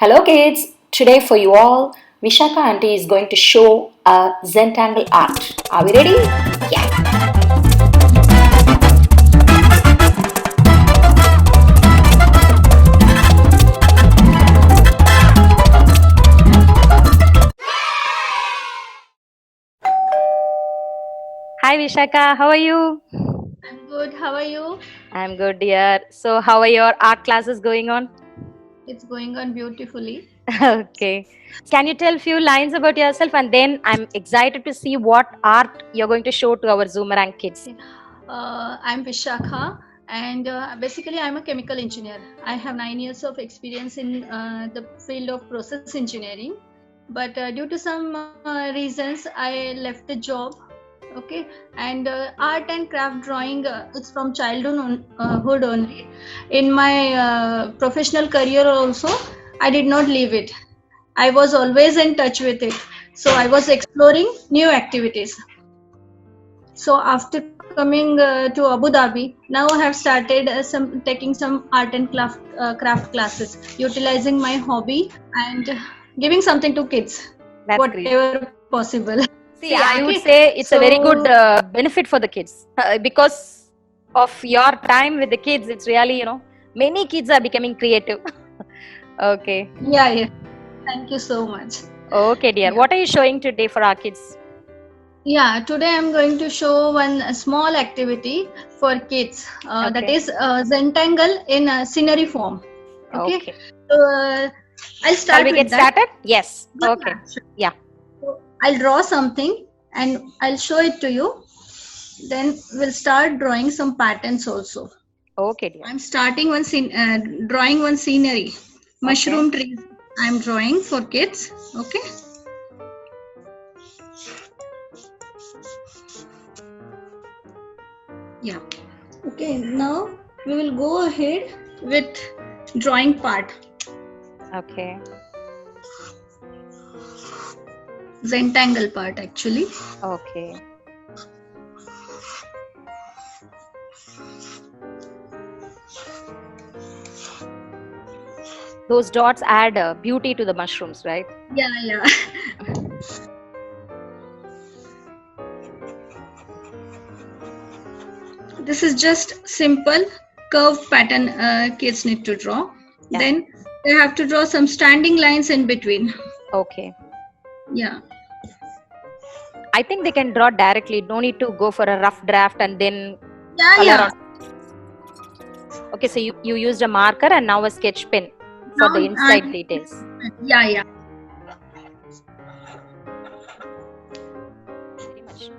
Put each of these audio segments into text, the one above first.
Hello kids! Today for you all, Vishaka auntie is going to show a Zentangle art. Are we ready? Yeah! Hi Vishaka, how are you? I'm good. How are you? I'm good dear. So how are your art classes going on? It's going on beautifully. Okay. Can you tell few lines about yourself and then I'm excited to see what art you're going to show to our Zoomerang kids. Okay. I'm Vishakha, and basically, I'm a chemical engineer. I have 9 years of experience in the field of process engineering, but due to some reasons, I left the job. Okay, and art and craft drawing, it's from childhood only. In my professional career also, I did not leave it. I was always in touch with it. So I was exploring new activities. So after coming to Abu Dhabi, now I have started taking some art and craft classes, utilizing my hobby and giving something to kids, That's great. whatever possible. See, I would Okay, say it's a very good so benefit for the kids because of your time with the kids. It's really, many kids are becoming creative. Okay. yeah. Thank you so much. Okay, dear. Yeah. What are you showing today for our kids? Yeah, today I'm going to show one small activity for kids. That Okay. is Zentangle in scenery form. Okay. Okay. So I'll Shall start we with get that. started? Yes. Yeah, Okay. sure. Yeah. So I'll draw something and I'll show it to you. Then we'll start drawing some patterns also. Okay, dear. I'm starting drawing one scenery. Mushroom trees I'm drawing for kids. Okay. Yeah. Okay, now we will go ahead with drawing part. Okay. Zentangle part actually. Okay. Those dots add beauty to the mushrooms, right? Yeah. This is just simple curve pattern kids need to draw. Yeah. Then they have to draw some standing lines in between. Okay. Yeah. I think they can draw directly. No need to go for a rough draft and then color Yeah. on. Okay, so you used a marker and now a sketch pen for Now the inside details. Yeah. Very much.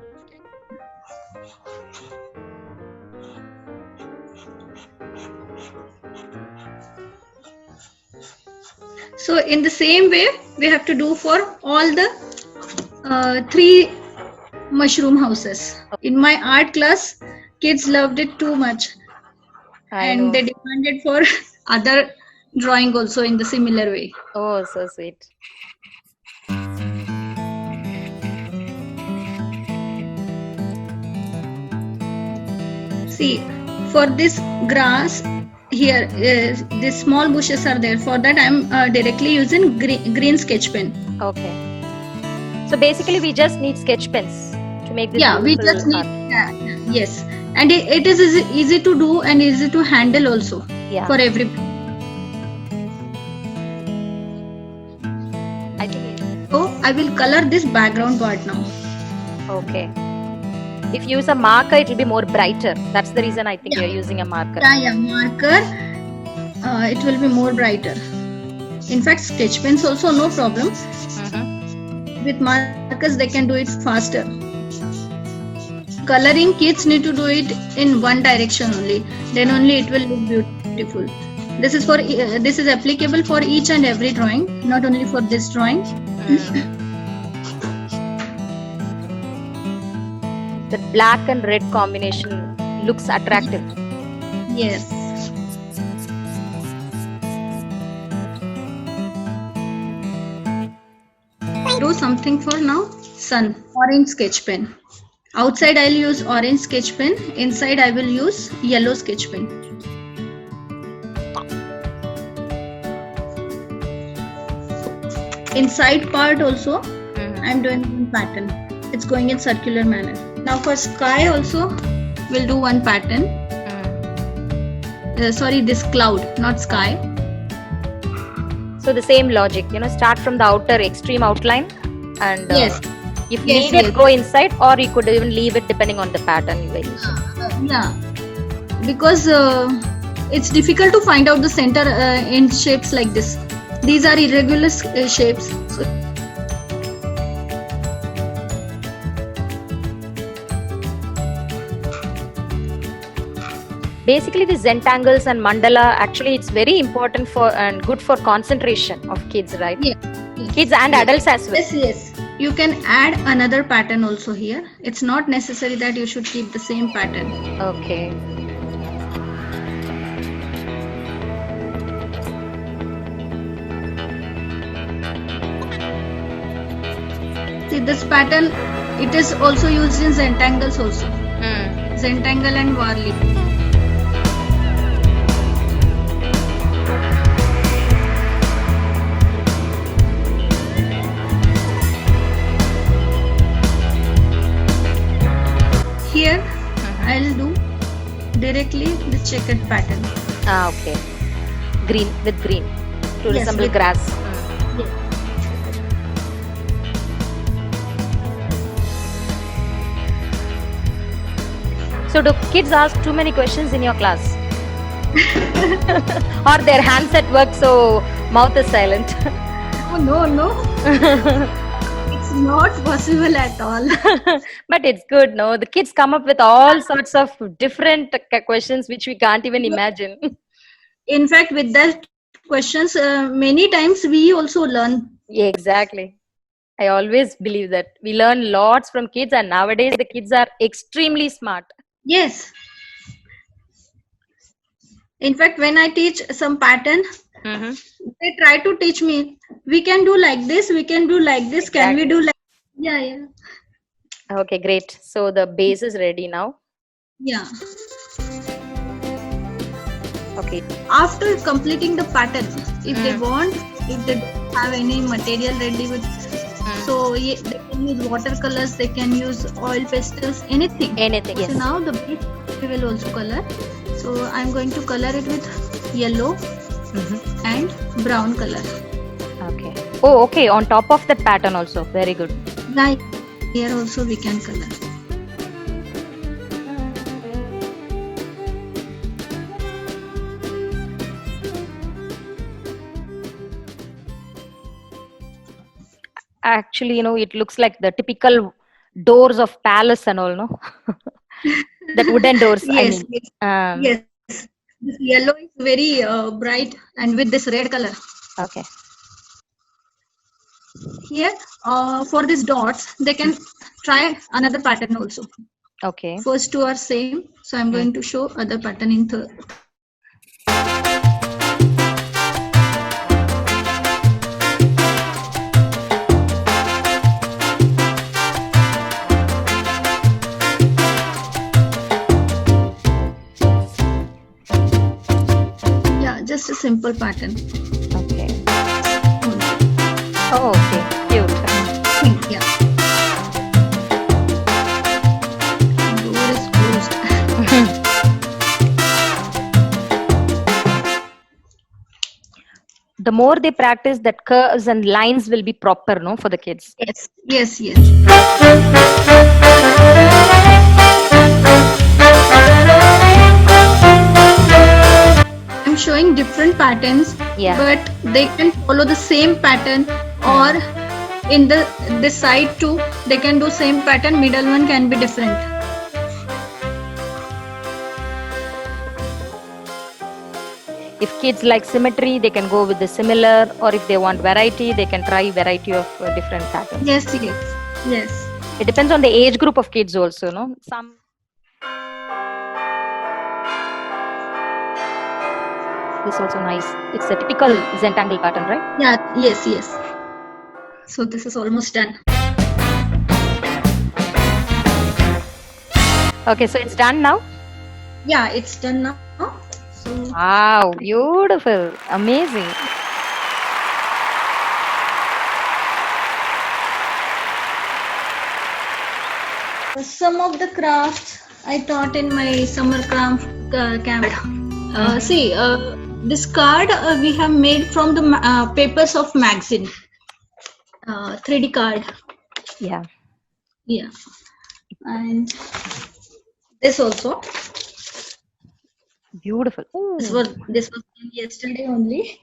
So in the same way, we have to do for all the three mushroom houses. In my art class, kids loved it too much, I know. and they demanded for other drawing also in the similar way. Oh, so sweet. See, for this grass here, these small bushes are there. For that, I'm directly using green sketch pen. Okay. So basically, we just need sketch pens to make this. Yeah, we just need yes, and it is easy to do and easy to handle also. Yeah. For everybody. I think. So I will color this background part now. Okay. If you use a marker, it will be more brighter. That's the reason I think you're using a marker. Yeah, marker. It will be more brighter. In fact, sketch pens also no problem. With markers, they can do it faster. Coloring, kids need to do it in one direction only. Then only it will look beautiful. This is applicable for each and every drawing, not only for this drawing. The black and red combination looks attractive. Yes. Do something for now. Sun. Orange sketch pen. Outside I'll use orange sketch pen. Inside I will use yellow sketch pen. inside part also Mhm. I'm doing one pattern. It's going in circular manner. Now for sky also we'll do one pattern. Mhm. Sorry, this cloud, not sky. So the same logic, start from the outer extreme outline, and Yes. if Yes, needed, yes. go inside, or you could even leave it depending on the pattern you are using. Yeah, because it's difficult to find out the center in shapes like this. These are irregular shapes. So Basically, the Zentangles and mandala, actually, it's very important for and good for concentration of kids, right? yeah. Kids and Yes. adults as well. Yes, yes. You can add another pattern also here. It's not necessary that you should keep the same pattern. Okay. See, this pattern, it is also used in Zentangles also. Mm. Zentangle and Varley. Here I'll do directly the checkered pattern. Okay. Green with green to Yes, resemble with- grass. Yes. So, do kids ask too many questions in your class? Or their hands at work, so mouth is silent? Oh, no. It's not possible at all. But it's good, no? The kids come up with all sorts of different questions which we can't even imagine. In fact, with that questions, many times we also learn. Yeah, exactly. I always believe that we learn lots from kids, and nowadays the kids are extremely smart. Yes. In fact, when I teach some pattern, Mhm. they try to teach me. We can do like this. We can do like this. Can we Exactly. do like? Yeah. Okay, great. So the base is ready now. Yeah. Okay. After completing the pattern, if they Mm. want, if they don't have any material ready with, so they can use watercolors, they can use oil pastels, anything. Anything, So yes. now the base we will also color. So I'm going to color it with yellow Mhm. and brown color. Okay. Oh, okay. On top of that pattern also. Very good. Now here also we can color. Actually, it looks like the typical doors of palace and all, no? That wooden doors, I Yes, mean. yes, Um, yes. This yellow is very bright, and with this red color. Okay. Here, for these dots, they can try another pattern also. Okay. First two are same, so I'm going to show other pattern in third. Yeah, just a simple pattern. Okay. Oh, okay. Cute. Yeah. Door is closed. The more they practice, that curves and lines will be proper, no, for the kids. Yes, yes. I'm showing different patterns, Yeah. but they can follow the same pattern, or in this side too, they can do same pattern. Middle one can be different. If kids like symmetry, they can go with the similar, or if they want variety, they can try variety of different patterns. Yes. It depends on the age group of kids also, no? Some. This also nice. It's a typical Zentangle pattern, right? Yeah. Yes. So this is almost done. Okay, so it's done now. Yeah, it's done now. So Wow, beautiful, amazing. Some of the crafts I taught in my summer craft camp. See, this card we have made from the papers of magazine. 3D card. Yeah. Yeah. And this also. Beautiful. This Ooh, was done yesterday only.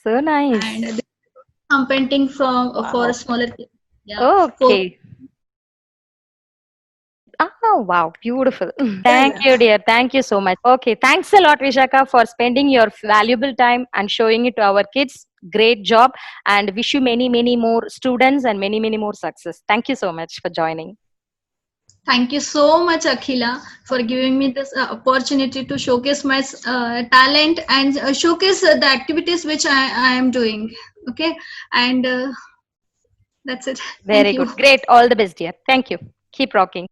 so nice. And this I'm painting from for Wow. a smaller kid. Yeah. Okay. Oh, wow. Beautiful. Thank you, dear. Thank you so much. Okay. Thanks a lot, Vishaka, for spending your valuable time and showing it to our kids. Great job. And wish you many, many more students and many, many more success. Thank you so much for joining. Thank you so much, Akhila, for giving me this opportunity to showcase my talent and showcase the activities which I am doing. Okay, and that's it. Very Thank you. good. Great. All the best, dear. Thank you. Keep rocking.